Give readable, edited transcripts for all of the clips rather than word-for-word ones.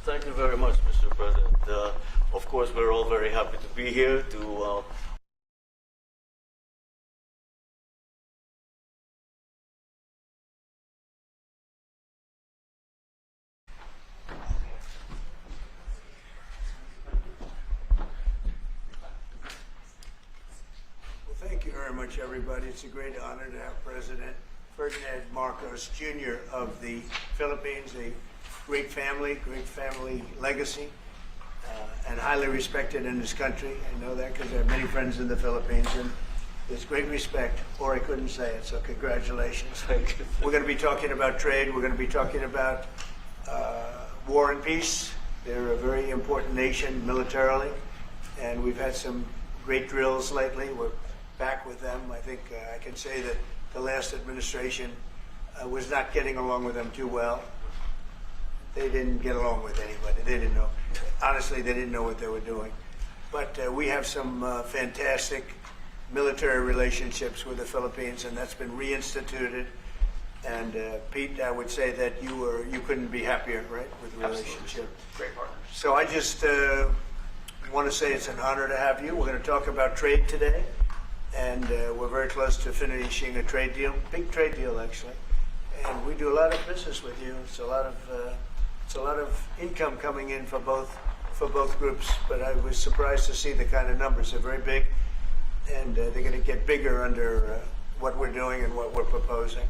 Thank you very much, Mr. President. Of course, we're all very happy to be here to Thank you very much, everybody. It's a great honor to have President Ferdinand Marcos Jr. of the Philippines, a great family legacy, and highly respected in this country. I know that because I have many friends in the Philippines, and there's great respect, or I couldn't say it, so congratulations. Thank you. We're going to be talking about trade. We're going to be talking about war and peace. They're a very important nation militarily, and we've had some great drills lately. We're back with them. I think I can say that the last administration was not getting along with them too well. They didn't get along with anybody. They didn't know. Honestly, they didn't know what they were doing. But we have some fantastic military relationships with the Philippines, and that's been reinstituted. And Pete, I would say that you couldn't be happier, right, with the relationship. Great partners. So I just want to say it's an honor to have you. We're going to talk about trade today, and we're very close to finishing a trade deal, big trade deal actually. And we do a lot of business with you. It's a lot of income coming in for both groups. But I was surprised to see the kind of numbers. They're very big, and they're going to get bigger under what we're doing and what we're proposing.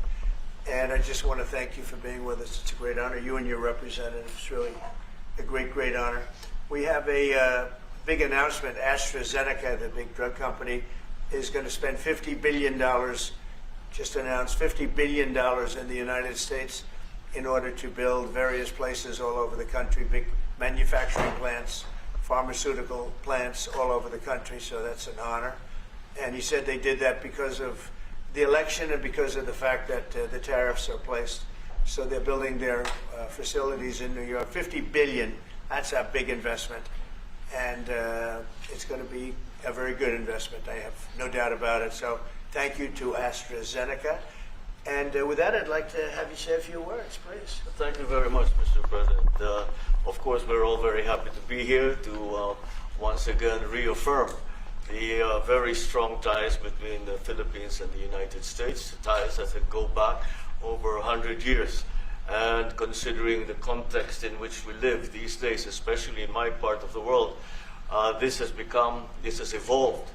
And I just want to thank you for being with us. It's a great honor. You and your representative. It's really a great honor. We have a big announcement. AstraZeneca, the big drug company, is going to spend $50 billion, just announced $50 billion in the United States in order to build various places all over the country, big manufacturing plants, pharmaceutical plants all over the country, so that's an honor. And he said they did that because of the election and because of the fact that the tariffs are placed. So they're building their facilities in New York. $50 billion, that's a big investment. And it's going to be a very good investment. I have no doubt about it. So thank you to AstraZeneca. And with that, I'd like to have you say a few words, please. Thank you very much, Mr. President. Of course, we're all very happy to be here to once again reaffirm the very strong ties between the Philippines and the United States, ties that go back over 100 years. And considering the context in which we live these days, especially in my part of the world, this has evolved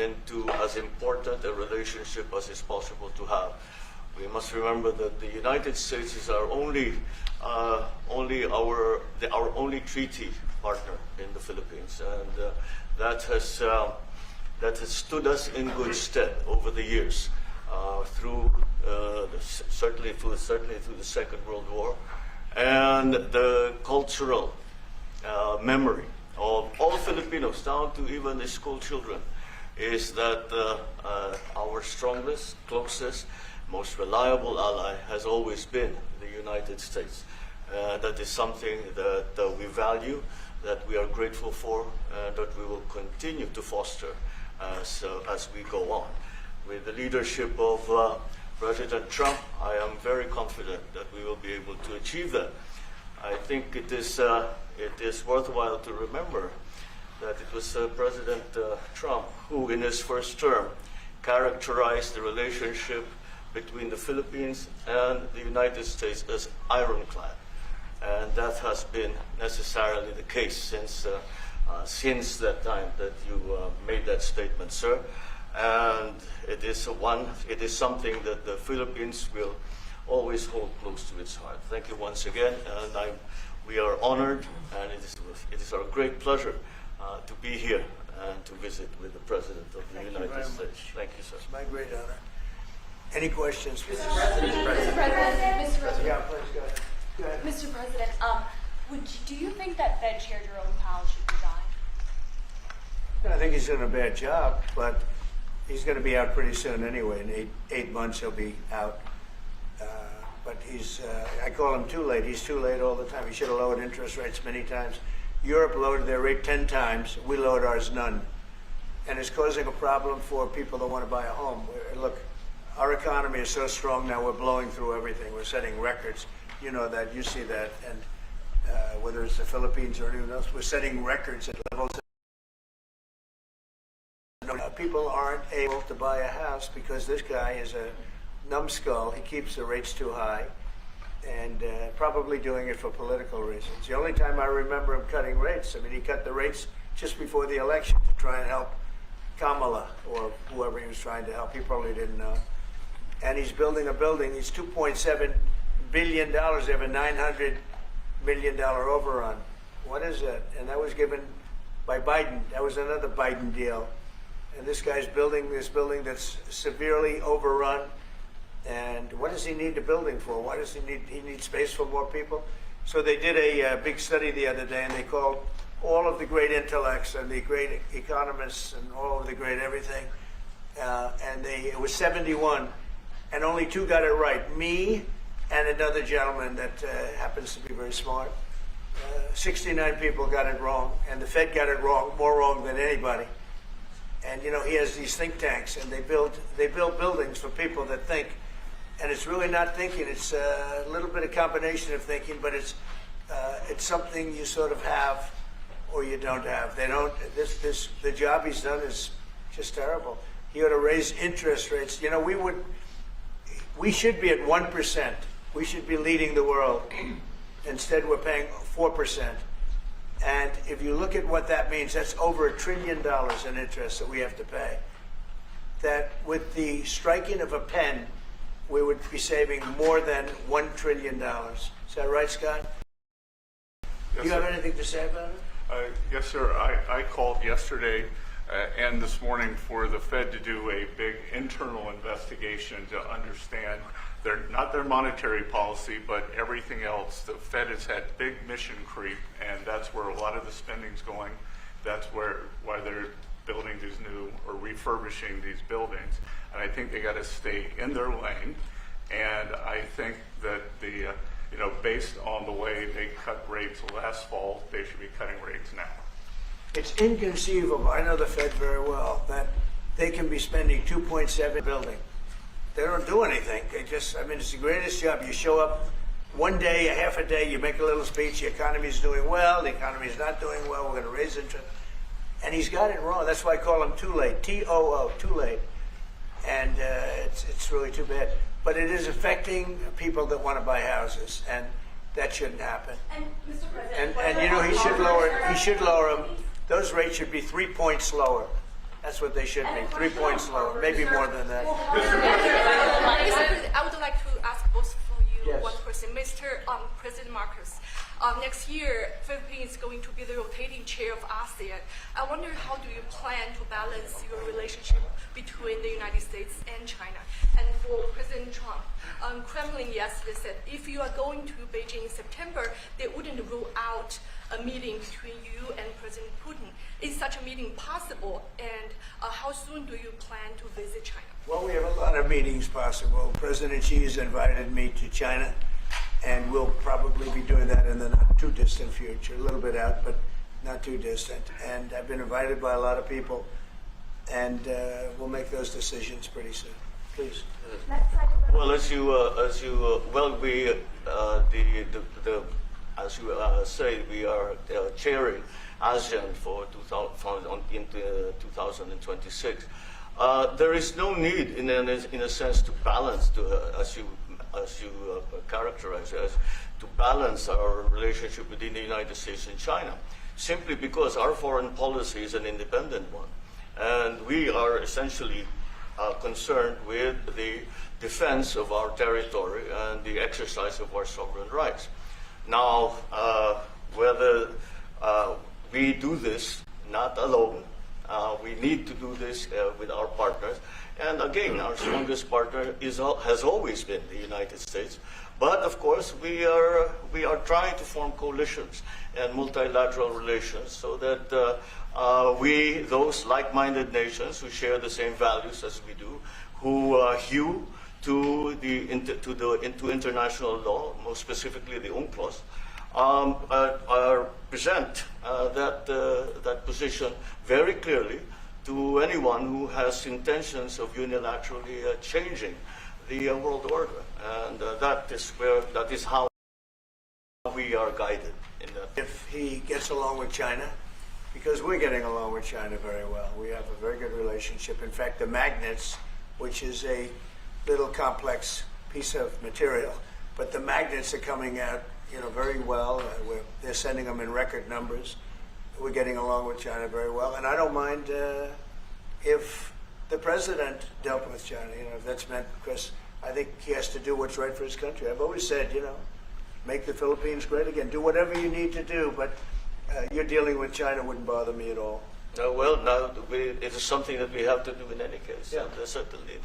into as important a relationship as is possible to have. We must remember that the United States is our only treaty partner in the Philippines, and that has stood us in good stead over the years, certainly through the Second World War, and the cultural memory of all Filipinos, down to even the school children, is that our strongest, closest, most reliable ally has always been the United States. That is something that we value, that we are grateful for, and that we will continue to foster as we go on. With the leadership of President Trump, I am very confident that we will be able to achieve that. I think it is worthwhile to remember that it was President Trump who, in his first term, characterized the relationship between the Philippines and the United States as ironclad. And that has been necessarily the case since that time that you made that statement, sir. And it is something that the Philippines will always hold close to its heart. Thank you once again, and we are honored, and it is our great pleasure to be here and to visit with the President of the United States. Thank you, sir. It's my great honor. Any questions? Mr. President, Yeah, please go ahead. Go ahead. Mr. President, do you think that Fed Chair Jerome Powell should resign? I think he's doing a bad job, but he's going to be out pretty soon anyway. In eight months, he'll be out. But I call him too late. He's too late all the time. He should have lowered interest rates many times. Europe lowered their rate 10 times. We lowered ours none. And it's causing a problem for people that want to buy a home. Look, our economy is so strong now, we're blowing through everything. We're setting records. You know that. You see that. And whether it's the Philippines or anyone else, we're setting records at levels. People aren't able to buy a house because this guy is a numbskull. He keeps the rates too high, and probably doing it for political reasons. The only time I remember him cutting rates, I mean, he cut the rates just before the election to try and help Kamala or whoever he was trying to help. He probably didn't know. And he's building a building. He's $2.7 billion. They have a $900 million overrun. What is that? And that was given by Biden. That was another Biden deal. And this guy's building this building that's severely overrun. And what does he need the building for? Why does he need space for more people? So they did a big study the other day, and they called all of the great intellects and the great economists and all of the great everything. And it was 71, and only 2 got it right. Me and another gentleman that happens to be very smart. 69 people got it wrong, and the Fed got it wrong, more wrong than anybody. And you know, he has these think tanks, and they build buildings for people that think. And it's really not thinking. It's a little bit of combination of thinking, but it's something you sort of have or you don't have. They don't. The job he's done is just terrible. He ought to raise interest rates. You know, we should be at 1%. We should be leading the world. Instead, we're paying 4%. And if you look at what that means, that's over $1 trillion in interest that we have to pay. That with the striking of a pen, we would be saving more than $1 trillion. Is that right, Scott? Yes, you have sir. anything to say about it? Yes, sir. I called yesterday and this morning for the Fed to do a big internal investigation to understand not their monetary policy, but everything else. The Fed has had big mission creep, and that's where a lot of the spending's going. That's why they're building these new or refurbishing these buildings. And I think they got to stay in their lane. And I think that based on the way they cut rates last fall, they should be cutting rates now. It's inconceivable, I know the Fed very well, that they can be spending $2.7 billion. They don't do anything. It's the greatest job. You show up one day, a half a day, you make a little speech, the economy's doing well, the economy's not doing well, we're going to raise interest. And he's got it wrong. That's why I call him too late, T-O-O, too late. And it's really too bad. But it is affecting people that want to buy houses, and that shouldn't happen. And Mr. President, And you know, he should lower them. Those rates should be 3 points lower. That's what they should be, 3 points lower, maybe more than that. Mr. President, I would like to ask both for you Yes. one question. Mr. President Marcos, next year, Philippines is going to be the rotating chair of ASEAN. I wonder, how do you plan to balance your relationship between the United States and China? And for President Trump, Kremlin yesterday said if you are going to Beijing in September, they wouldn't rule out a meeting between you and President Putin. Is such a meeting possible? And how soon do you plan to visit China? Well, we have a lot of meetings possible. President Xi has invited me to China, and we'll probably be doing that in the not too distant future, a little bit out, but not too distant. And I've been invited by a lot of people, and we'll make those decisions pretty soon. Please. Well, as you say, we are chairing ASEAN for 2026. There is no need, in a sense, to balance, as you characterize as, to balance our relationship within the United States and China, simply because our foreign policy is an independent one, and we are essentially concerned with the defense of our territory and the exercise of our sovereign rights. Now, whether we do this not alone, we need to do this with our partners. And again, our strongest partner has always been the United States. But of course, we are trying to form coalitions and multilateral relations so that those like-minded nations who share the same values as we do, who hew to international law, most specifically the UNCLOS, present that position very clearly to anyone who has intentions of unilaterally changing the world order, and that is how we are guided in that if he gets along with China, because we're getting along with China very well. We have a very good relationship. In fact, the magnets, which is a little complex piece of material, but the magnets are coming out, very well. They're sending them in record numbers. We're getting along with China very well, and I don't mind if the president dealt with China. If that's meant, because I think he has to do what's right for his country. I've always said, make the Philippines great again. Do whatever you need to do, but you're dealing with China wouldn't bother me at all. Well, now it is something that we have to do in any case. Yeah. And certainly.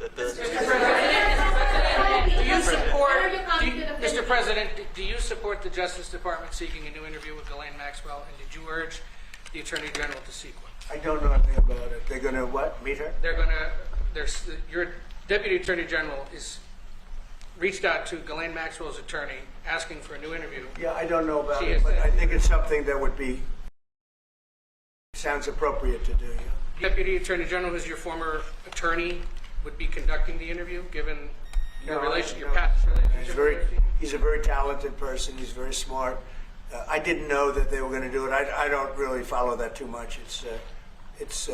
Mr. President, do you support the Justice Department seeking a new interview with Ghislaine Maxwell, and did you urge the Attorney General to seek one? I don't know anything about it. They're going to what? Meet her? Your Deputy Attorney General is reached out to Ghislaine Maxwell's attorney asking for a new interview. Yeah, I don't know about it, but I think it's something that sounds appropriate to do. Yeah. Deputy Attorney General, who's your former attorney, would be conducting the interview, given your past relationship. He's a very talented person. He's very smart. I didn't know that they were going to do it. I don't really follow that too much. It's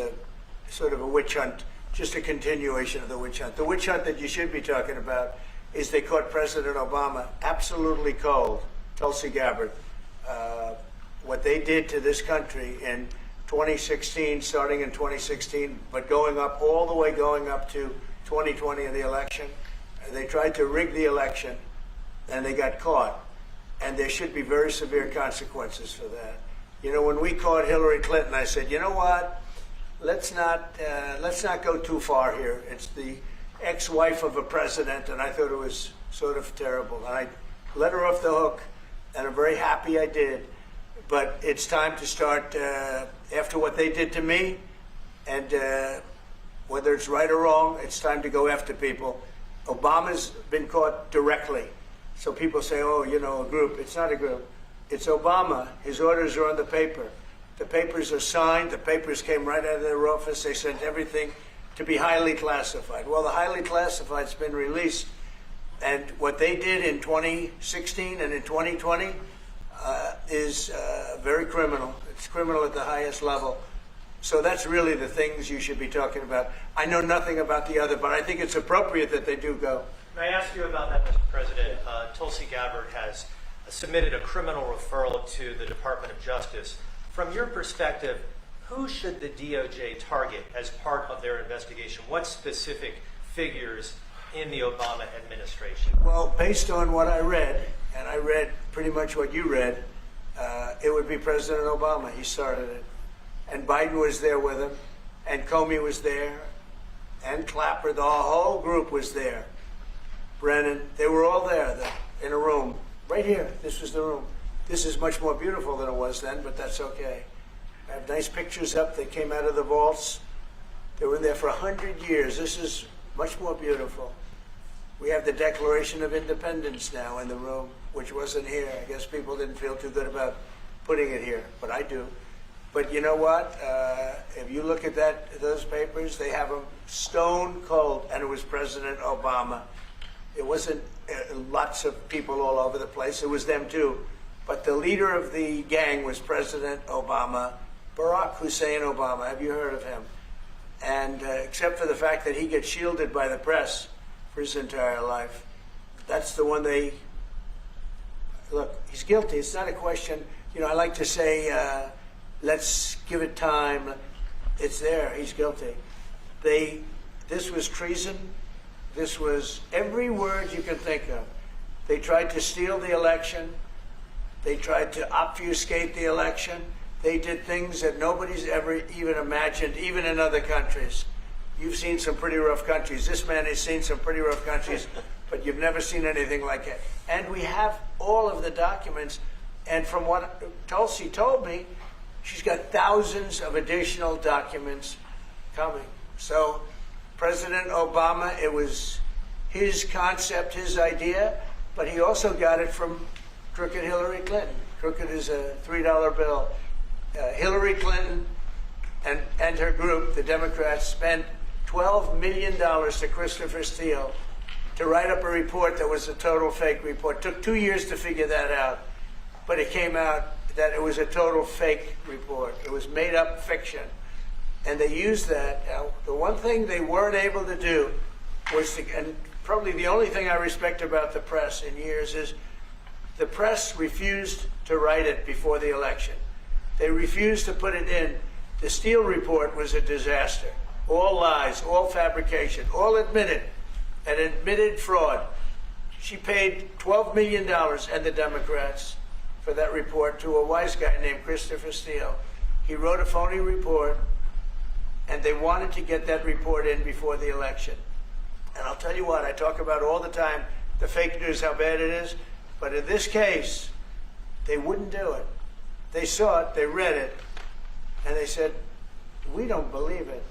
sort of a witch hunt, just a continuation of the witch hunt. The witch hunt that you should be talking about is they caught President Obama absolutely cold, Tulsi Gabbard. What they did to this country in 2016, starting in 2016, but going up to 2020 in the election. They tried to rig the election, and they got caught. And there should be very severe consequences for that. When we caught Hillary Clinton, I said, you know what? Let's not go too far here. It's the ex-wife of a president, and I thought it was sort of terrible. And I let her off the hook, and I'm very happy I did. But it's time to start, after what they did to me, and whether it's right or wrong, it's time to go after people. Obama's been caught directly. So people say, oh, a group. It's not a group. It's Obama. His orders are on the paper. The papers are signed. The papers came right out of their office. They sent everything to be highly classified. Well, the highly classified's been released. And what they did in 2016 and in 2020 is very criminal. It's criminal at the highest level. So that's really the things you should be talking about. I know nothing about the other, but I think it's appropriate that they do go. May I ask you about that, Mr. President? Tulsi Gabbard has submitted a criminal referral to the Department of Justice. From your perspective, who should the DOJ target as part of their investigation? What specific figures in the Obama administration? Well, based on what I read, and I read pretty much what you read, it would be President Obama. He started it. And Biden was there with him, and Comey was there, and Clapper. The whole group was there. Brennan, they were all there in a room. Right here, this was the room. This is much more beautiful than it was then, but that's okay. I have nice pictures up. They came out of the vaults. They were in there for 100 years. This is much more beautiful. We have the Declaration of Independence now in the room, which wasn't here. I guess people didn't feel too good about putting it here, but I do. But you know what? If you look at those papers, they have them stone cold, and it was President Obama. It wasn't lots of people all over the place. It was them too. But the leader of the gang was President Obama, Barack Hussein Obama. Have you heard of him? And except for the fact that he gets shielded by the press for his entire life, that's the one they... Look, he's guilty. It's not a question. I like to say, let's give it time. It's there. He's guilty. This was treason. This was every word you can think of. They tried to steal the election. They tried to obfuscate the election. They did things that nobody's ever even imagined, even in other countries. You've seen some pretty rough countries. This man has seen some pretty rough countries, but you've never seen anything like it. And we have all of the documents. And from what Tulsi told me, she's got thousands of additional documents coming. So President Obama, it was his concept, his idea, but he also got it from crooked Hillary Clinton. Crooked is a $3 bill. Hillary Clinton and her group, the Democrats, spent $12 million to Christopher Steele to write up a report that was a total fake report. Took 2 years to figure that out, but it came out that it was a total fake report. It was made up fiction. And they used that. Now, the one thing they weren't able to do was to, and probably the only thing I respect about the press in years is the press refused to write it before the election. They refused to put it in. The Steele report was a disaster. All lies, all fabrication, all admitted, and admitted fraud. She paid $12 million, and the Democrats, for that report to a wise guy named Christopher Steele. He wrote a phony report, and they wanted to get that report in before the election. And I'll tell you what, I talk about all the time, the fake news, how bad it is, but in this case, they wouldn't do it. They saw it, they read it, and they said, we don't believe it.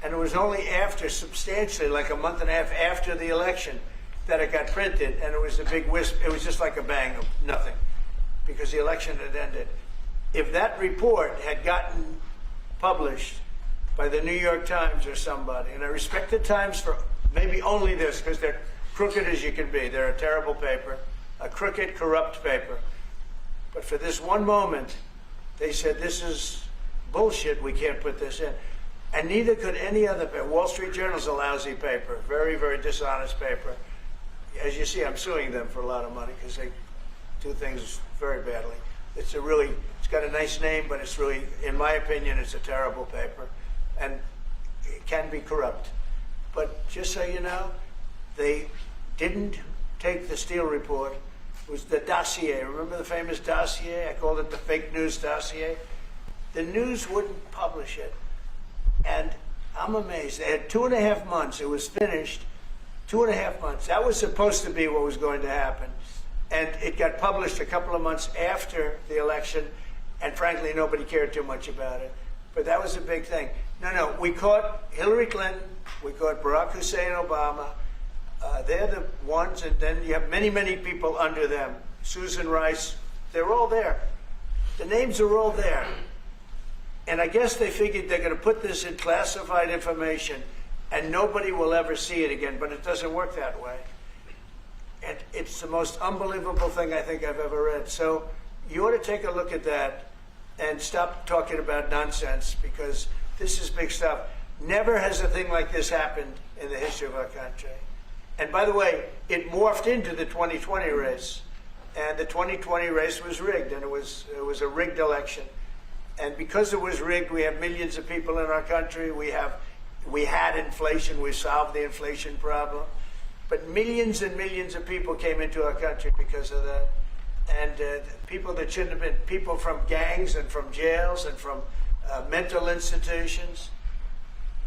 And it was only after, substantially, like a month and a half after the election, that it got printed, and it was a big wisp. It was just like a bang of nothing, because the election had ended. If that report had gotten published by the New York Times or somebody, and I respect the Times for maybe only this, because they're crooked as you can be. They're a terrible paper, a crooked, corrupt paper. But for this one moment, they said, this is bullshit, we can't put this in. And neither could any other paper. Wall Street Journal's a lousy paper, very, very dishonest paper. As you see, I'm suing them for a lot of money because they do things very badly. It's got a nice name, but it's really, in my opinion, it's a terrible paper. And it can be corrupt. But just so you know, they didn't take the Steele report. It was the dossier. Remember the famous dossier? I called it the fake news dossier. The news wouldn't publish it. And I'm amazed. They had 2.5 months. It was finished. 2.5 months. That was supposed to be what was going to happen. And it got published a couple of months after the election. And frankly, nobody cared too much about it. But that was a big thing. No, we caught Hillary Clinton. We caught Barack Hussein Obama. They're the ones. And then you have many, many people under them. Susan Rice. They're all there. The names are all there. And I guess they figured they're going to put this in classified information and nobody will ever see it again, but it doesn't work that way. And it's the most unbelievable thing I think I've ever read. So you ought to take a look at that and stop talking about nonsense, because this is big stuff. Never has a thing like this happened in the history of our country. And by the way, it morphed into the 2020 race. And the 2020 race was rigged, and it was a rigged election. And because it was rigged, we have millions of people in our country. We had inflation. We solved the inflation problem. But millions and millions of people came into our country because of that. And people that shouldn't have been, people from gangs and from jails and from mental institutions,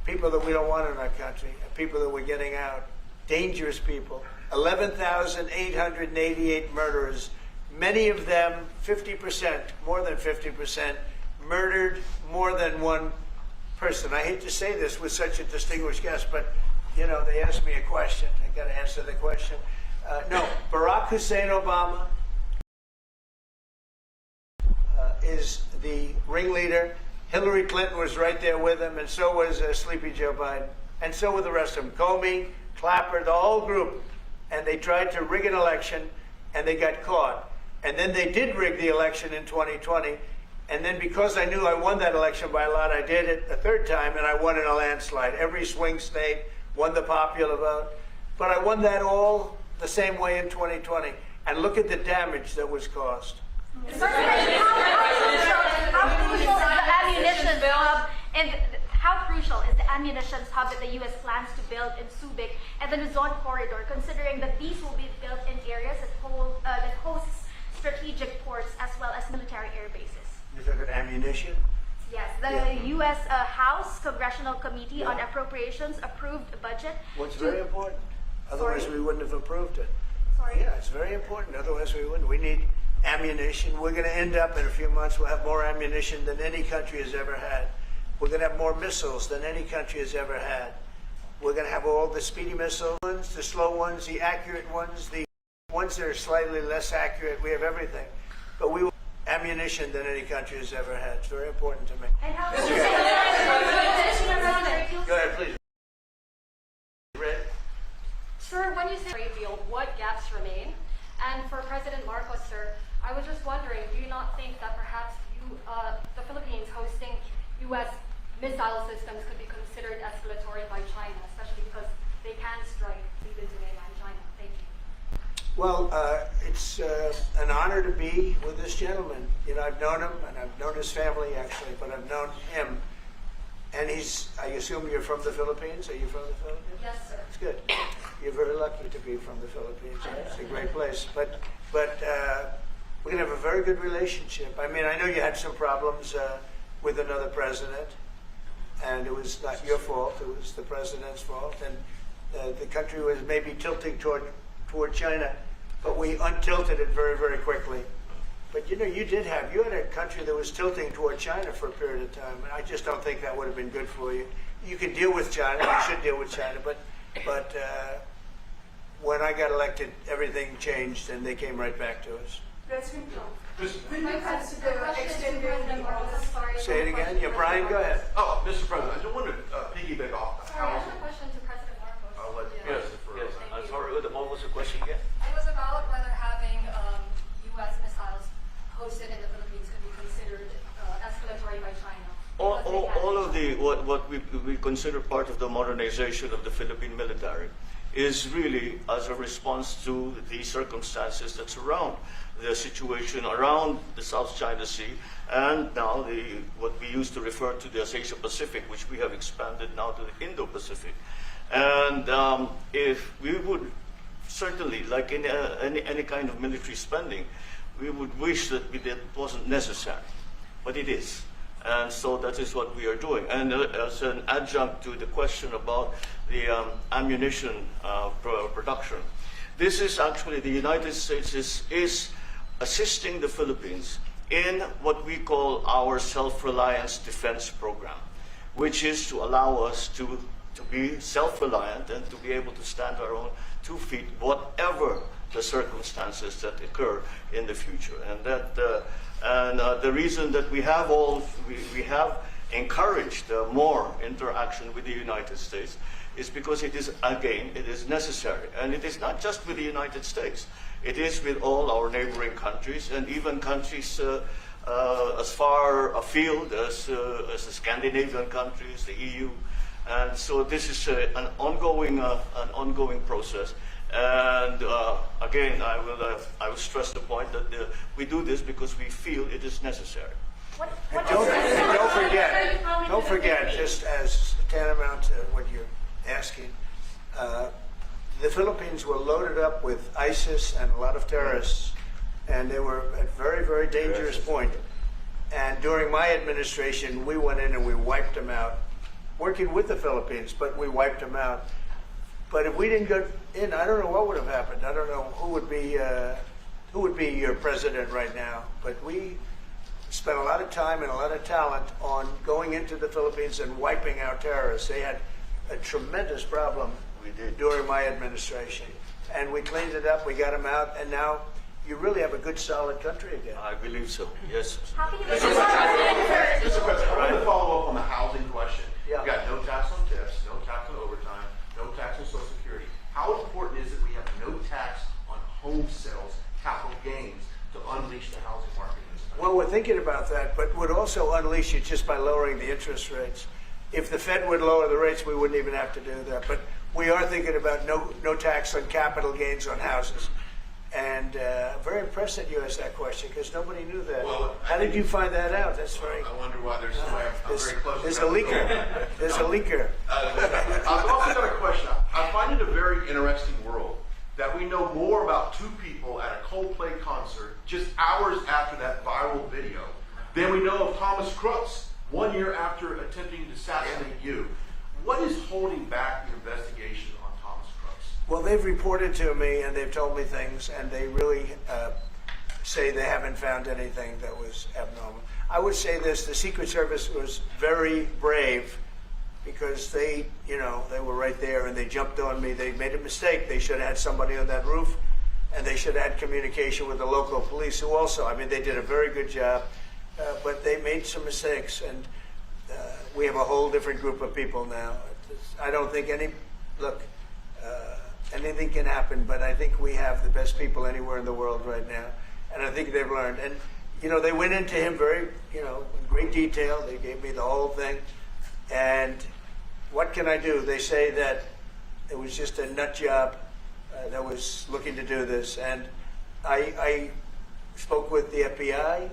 people that we don't want in our country, people that we're getting out, dangerous people. 11,888 murderers, many of them 50%, more than 50%, murdered more than one person. I hate to say this with such a distinguished guest, but you know, they asked me a question. I got to answer the question. No, Barack Hussein Obama is the ringleader. Hillary Clinton was right there with him, and so was Sleepy Joe Biden, and so were the rest of them. Comey, Clapper, the whole group. And they tried to rig an election, and they got caught. And then they did rig the election in 2020. And then because I knew I won that election by a lot, I did it a third time, and I won in a landslide. Every swing state won the popular vote. But I won that all the same way in 2020. And look at the damage that was caused. How crucial is the ammunition hub, and how crucial is the ammunition hub that the U.S. plans to build in Subic and the Luzon corridor, considering that these will be built in areas that hosts strategic ports as well as military air bases? You're talking ammunition? Yes, the U.S. House Congressional Committee on Appropriations approved a budget. What's very important. Otherwise, Sorry? we wouldn't have approved it. Sorry? Yeah, it's very important. Otherwise, we wouldn't. We need ammunition. We're going to end up in a few months, we'll have more ammunition than any country has ever had. We're going to have more missiles than any country has ever had. We're going to have all the speedy missile ones, the slow ones, the accurate ones, the ones that are slightly less accurate. We have everything. But we will have ammunition than any country has ever had. It's very important to me. And how Go ahead, please. Red? Sir, when you say trade deal, what gaps remain? And for President Marcos, sir, I was just wondering, do you not think that perhaps U.S. missile systems could be considered escalatory by China, especially because they can strike even to mainland China? Thank you. Well, it's an honor to be with this gentleman. You know, I've known him, and I've known his family, actually, but I've known him. And I assume you're from the Philippines? Are you from the Philippines? Yes, sir. That's good. You're very lucky to be from the Philippines. It's a great place. But we're going to have a very good relationship. I mean, I know you had some problems with another president, and it was not your fault. It was the president's fault. And the country was maybe tilting toward China, but we untilted it very, very quickly. But you know, you had a country that was tilting toward China for a period of time, and I just don't think that would have been good for you. You can deal with China, you should deal with China, but when I got elected, everything changed, and they came right back to us. Say it again. Yeah, Brian, go ahead. Oh, Mr. President, I just wanted to piggyback off the Sorry, I housing. have a question to President Marcos. I'll let the Yes, president yes. first. I'm sorry, what was the question again? It was about whether having U.S. missiles hosted in the Philippines could be considered escalatory by China. All of what we consider part of the modernization of the Philippine military is really as a response to the circumstances that surround the situation around the South China Sea, and now what we used to refer to as Asia Pacific, which we have expanded now to the Indo-Pacific. And if we would certainly, like in any kind of military spending, we would wish that it wasn't necessary, but it is. And so that is what we are doing. And as an adjunct to the question about the ammunition production, this is actually the United States is assisting the Philippines in what we call our self-reliance defense program, which is to allow us to be self-reliant and to be able to stand our own 2 feet, whatever the circumstances that occur in the future. And that the reason that we have encouraged more interaction with the United States is because it is necessary. And it is not just with the United States. It is with all our neighboring countries, and even countries as far afield as the Scandinavian countries, the EU. And so this is an ongoing process. And again, I will stress the point that we do this because we feel it is necessary. Don't forget, just as tantamount to what you're asking, the Philippines were loaded up with ISIS and a lot of terrorists, and they were at a very, very dangerous point. And during my administration, we went in and we wiped them out, working with the Philippines, but we wiped them out. But if we didn't go in, I don't know what would have happened. I don't know who would be your president right now. But we spent a lot of time and a lot of talent on going into the Philippines and wiping out terrorists. They had a tremendous problem during my administration, and we cleaned it up. We got them out, and now you really have a good, solid country again. I believe so. Yes. How can you Mr. President, I want to follow up on the housing question. Yeah. We've got no tax on tips, no tax on overtime, no tax on Social Security. How important is it we have no tax on home sales, capital gains, to unleash the housing market in this country? Well, we're thinking about that, but would also unleash it just by lowering the interest rates. If the Fed would lower the rates, we wouldn't even have to do that. But we are thinking about no tax on capital gains on houses. And I'm very impressed that you asked that question because nobody knew that. Well, how did you find that out? That's very. I wonder why there's somebody I'm very close to. There's a leaker. There's a leaker. I've also got a question. I find it a very interesting world that we know more about 2 people at a Coldplay concert just hours after that viral video than we know of Thomas Crooks 1 year after attempting to assassinate you. What is holding back the investigation on Thomas Crooks? Well, they've reported to me and they've told me things, and they really say they haven't found anything that was abnormal. I would say this: the Secret Service was very brave because they were right there and they jumped on me. They made a mistake. They should have had somebody on that roof, and they should have had communication with the local police, who also, they did a very good job, but they made some mistakes, and we have a whole different group of people now. I don't think anything can happen, but I think we have the best people anywhere in the world right now, and I think they've learned. And they went into him very, in great detail. They gave me the whole thing. And what can I do? They say that it was just a nut job that was looking to do this. And I spoke with the FBI,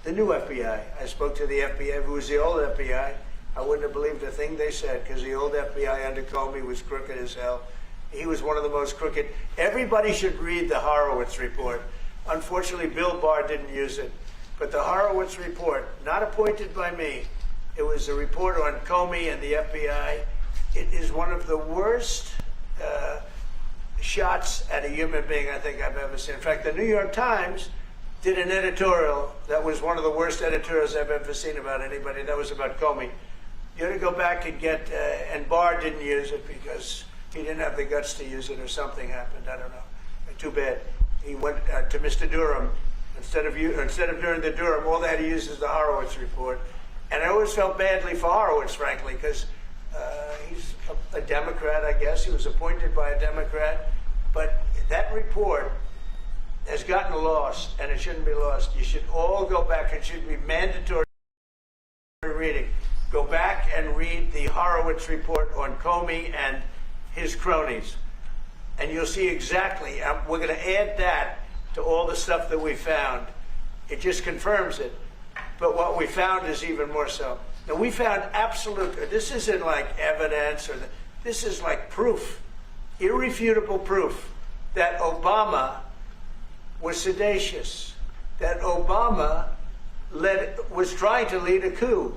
the new FBI. I spoke to the FBI, who was the old FBI. I wouldn't have believed a thing they said, because the old FBI under Comey was crooked as hell. He was one of the most crooked. Everybody should read the Horowitz report. Unfortunately, Bill Barr didn't use it. But the Horowitz report, not appointed by me, it was a report on Comey and the FBI. It is one of the worst shots at a human being I think I've ever seen. In fact, the New York Times did an editorial that was one of the worst editorials I've ever seen about anybody. That was about Comey. You ought to go back and get, and Barr didn't use it because he didn't have the guts to use it, or something happened. I don't know. Too bad. He went to Mr. Durham. Instead of doing the Durham, all they had to use is the Horowitz report. And I always felt badly for Horowitz, frankly, because he's a Democrat, I guess. He was appointed by a Democrat. But that report has gotten lost, and it shouldn't be lost. You should all go back. It should be mandatory reading. Go back and read the Horowitz report on Comey and his cronies. And you'll see exactly, we're going to add that to all the stuff that we found. It just confirms it. But what we found is even more so. Now, we found absolute, this isn't like evidence, this is like proof, irrefutable proof that Obama was seditious, that Obama was trying to lead a coup,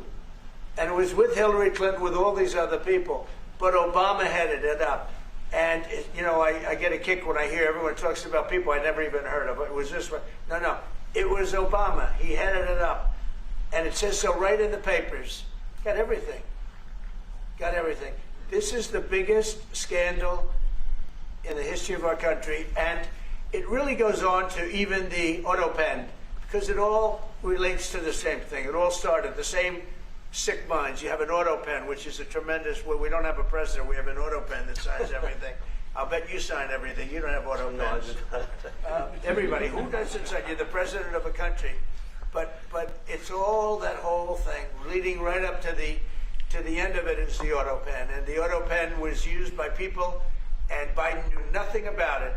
and was with Hillary Clinton, with all these other people, but Obama headed it up. And, I get a kick when I hear everyone talks about people I never even heard of. It was this one. No. It was Obama. He headed it up. And it says so right in the papers. Got everything. This is the biggest scandal in the history of our country. And it really goes on to even the auto pen, because it all relates to the same thing. It all started the same sick minds. You have an auto pen, which is a tremendous, well, we don't have a president, we have an auto pen that signs everything. I'll bet you sign everything. You don't have auto pens. Everybody, who doesn't sign? You're the president of a country. But it's all that whole thing, leading right up to the end of it is the auto pen. And the auto pen was used by people, and Biden knew nothing about it.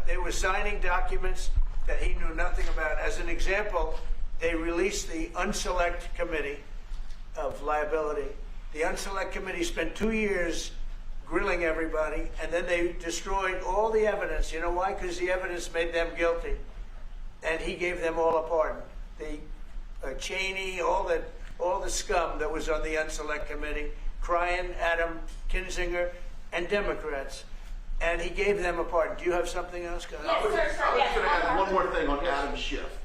They were signing documents that he knew nothing about. As an example, they released the Unselect Committee of Liability. The Unselect Committee spent 2 years grilling everybody, and then they destroyed all the evidence. You know why? Because the evidence made them guilty. And he gave them all a pardon. The Cheney, all the scum that was on the Unselect Committee, Cryan, Adam Kinzinger, and Democrats. And he gave them a pardon. Do you have something else, guys? I was just going to add one more thing on Adam Schiff.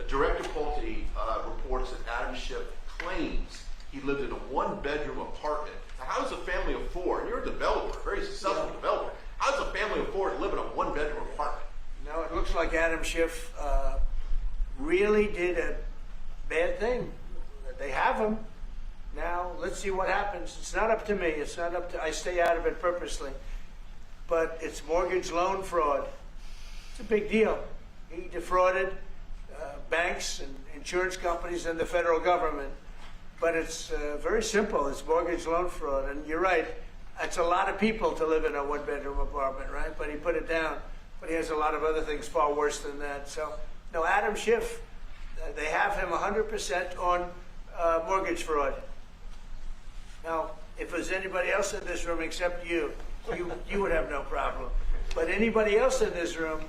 Director Pulte reports that Adam Schiff claims he lived in a one-bedroom apartment. Now, how does a family of four, and you're a developer, a very successful developer, how does a family of four live in a one-bedroom apartment? No, it looks like Adam Schiff really did a bad thing. They have him. Now, let's see what happens. It's not up to me. I stay out of it purposely. But it's mortgage loan fraud. It's a big deal. He defrauded banks and insurance companies and the federal government. But it's very simple. It's mortgage loan fraud. And you're right. It's a lot of people to live in a one-bedroom apartment, right? But he put it down. But he has a lot of other things far worse than that. So, no, Adam Schiff, they have him 100% on mortgage fraud. Now, if there's anybody else in this room except you would have no problem. But anybody else in this room,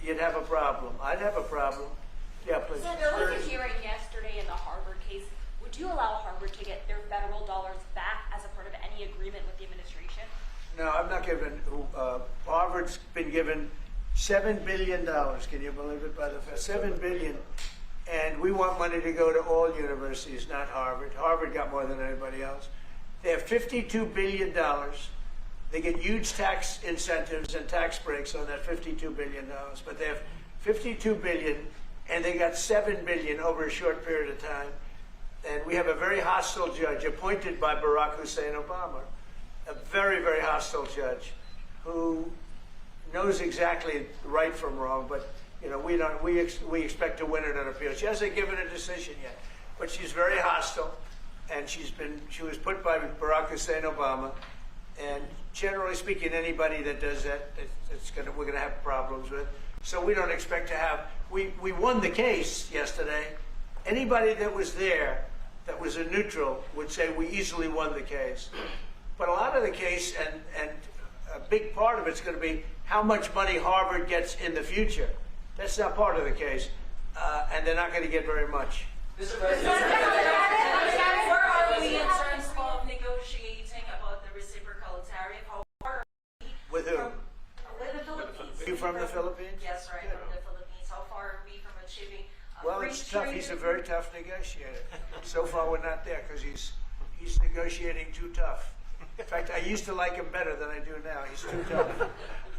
you'd have a problem. I'd have a problem. Yeah, please. So there was a hearing yesterday in the Harvard case. Would you allow Harvard to get their federal dollars back as a part of any agreement with the administration? No, I'm not giving. Harvard's been given $7 billion. Can you believe it? By the $7 billion, and we want money to go to all universities, not Harvard. Harvard got more than anybody else. They have $52 billion. They get huge tax incentives and tax breaks on that $52 billion. But they have $52 billion, and they got $7 billion over a short period of time. And we have a very hostile judge appointed by Barack Hussein Obama, a very, very hostile judge who knows exactly right from wrong, but You know, we expect to win it on appeal. She hasn't given a decision yet, but she's very hostile, and she was put by Barack Hussein Obama, and generally speaking, anybody that does that, we're gonna have problems with. So we don't expect to have. We won the case yesterday. Anybody that was there, that was a neutral, would say we easily won the case. But a lot of the case, and a big part of it's going to be how much money Harvard gets in the future. That's not part of the case, and they're not going to get very much. Mr. President, where are we in terms of negotiating about the reciprocal tariff? How far are we? With who? With the Philippines. You from the Philippines? Yes, right, Good. from the Philippines. How far are we from achieving Well, free it's tough. trade He's a very tough negotiator. So far, we're not there because he's negotiating too tough. In fact, I used to like him better than I do now. He's too tough.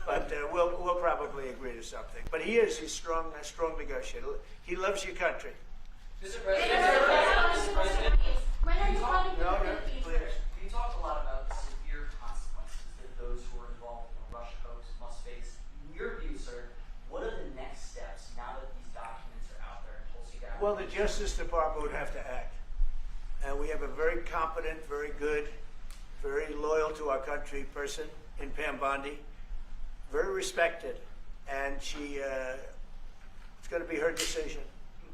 But we'll probably agree to something. But he's strong, a strong negotiator. He loves your country. Mr. President, Mr. President, When are you coming to No, the no, Philippines? please. we talked a lot about the severe consequences that those who are involved in the Russia hoax must face. In your view, sir, what are the next steps now that these documents are out there? Tulsi Gabbard? Well, the Justice Department would have to act. And we have a very competent, very good, very loyal to our country person in Pam Bondi, very respected. And it's going to be her decision.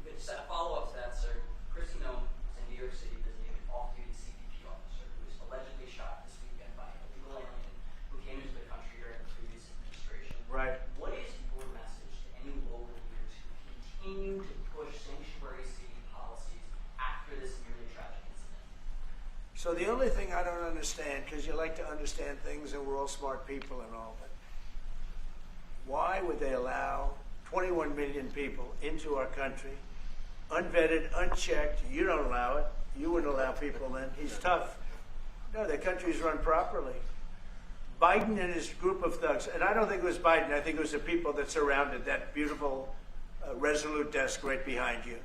Just a follow-up to that, sir. Kristi Noem was in New York City visiting an off-duty CBP officer who was allegedly shot this weekend by an illegal alien who came into the country during the previous administration. Right. What is your message to any local leaders who continue to push sanctuary city policies after this nearly tragic incident? So the only thing I don't understand, because you like to understand things and we're all smart people and all, but why would they allow 21 million people into our country, unvetted, unchecked? You don't allow it. You wouldn't allow people then. He's tough. No, the country's run properly. Biden and his group of thugs, and I don't think it was Biden, I think it was the people that surrounded that beautiful Resolute desk right behind you.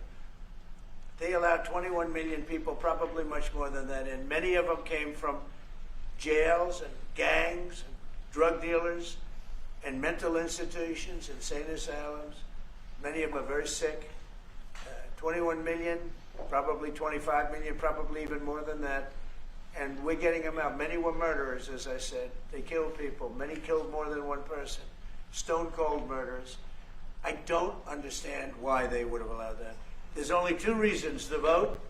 They allowed 21 million people, probably much more than that, and many of them came from jails and gangs and drug dealers and mental institutions, insane asylums. Many of them are very sick. 21 million, probably 25 million, probably even more than that. And we're getting them out. Many were murderers, as I said. They killed people. Many killed more than one person. Stone cold murders. I don't understand why they would have allowed that. There's only two reasons. The vote.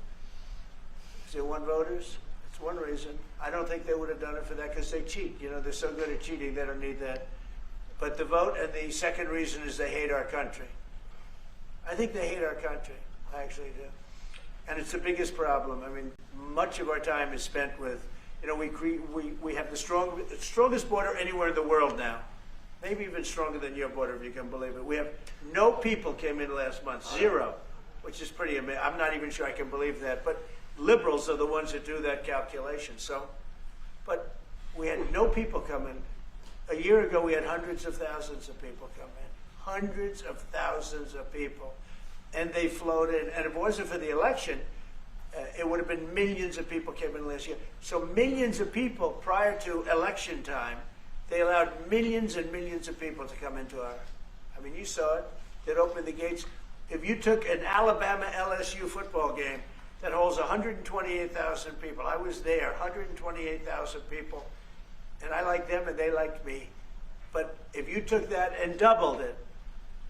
Is there one voters? It's one reason. I don't think they would have done it for that because they cheat. You know, they're so good at cheating, they don't need that. But the vote, and the second reason is they hate our country. I think they hate our country. I actually do. And it's the biggest problem. I mean, much of our time is spent with, you know, we have the strongest border anywhere in the world now. Maybe even stronger than your border, if you can believe it. We have no people came in last month, 0, which is pretty amazing. I'm not even sure I can believe that. But liberals are the ones that do that calculation. So, but we had no people come in. A year ago, we had hundreds of thousands of people come in. Hundreds of thousands of people. And they flowed in. And if it wasn't for the election, it would have been millions of people came in last year. So millions of people prior to election time, they allowed millions and millions of people to come into our, I mean, you saw it. They'd open the gates. If you took an Alabama-LSU football game that holds 128,000 people, I was there, 128,000 people. And I liked them and they liked me. But if you took that and doubled it,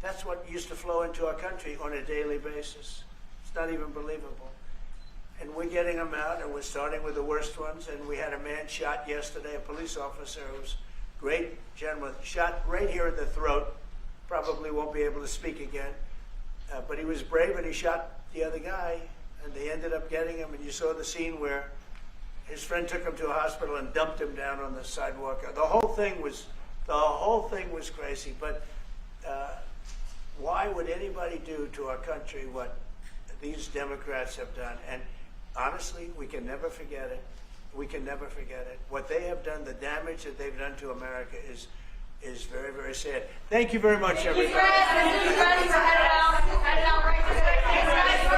that's what used to flow into our country on a daily basis. It's not even believable. And we're getting them out, and we're starting with the worst ones. And we had a man shot yesterday, a police officer who was a great gentleman, shot right here in the throat. Probably won't be able to speak again. But he was brave, and he shot the other guy, and they ended up getting him. And you saw the scene where his friend took him to a hospital and dumped him down on the sidewalk. The whole thing was crazy. But why would anybody do to our country what these Democrats have done? And honestly, we can never forget it. We can never forget it. What they have done, the damage that they've done to America is very, very sad. Thank you very much, everybody. Thank you, Fred. Thank you, Fred, for heading out right today.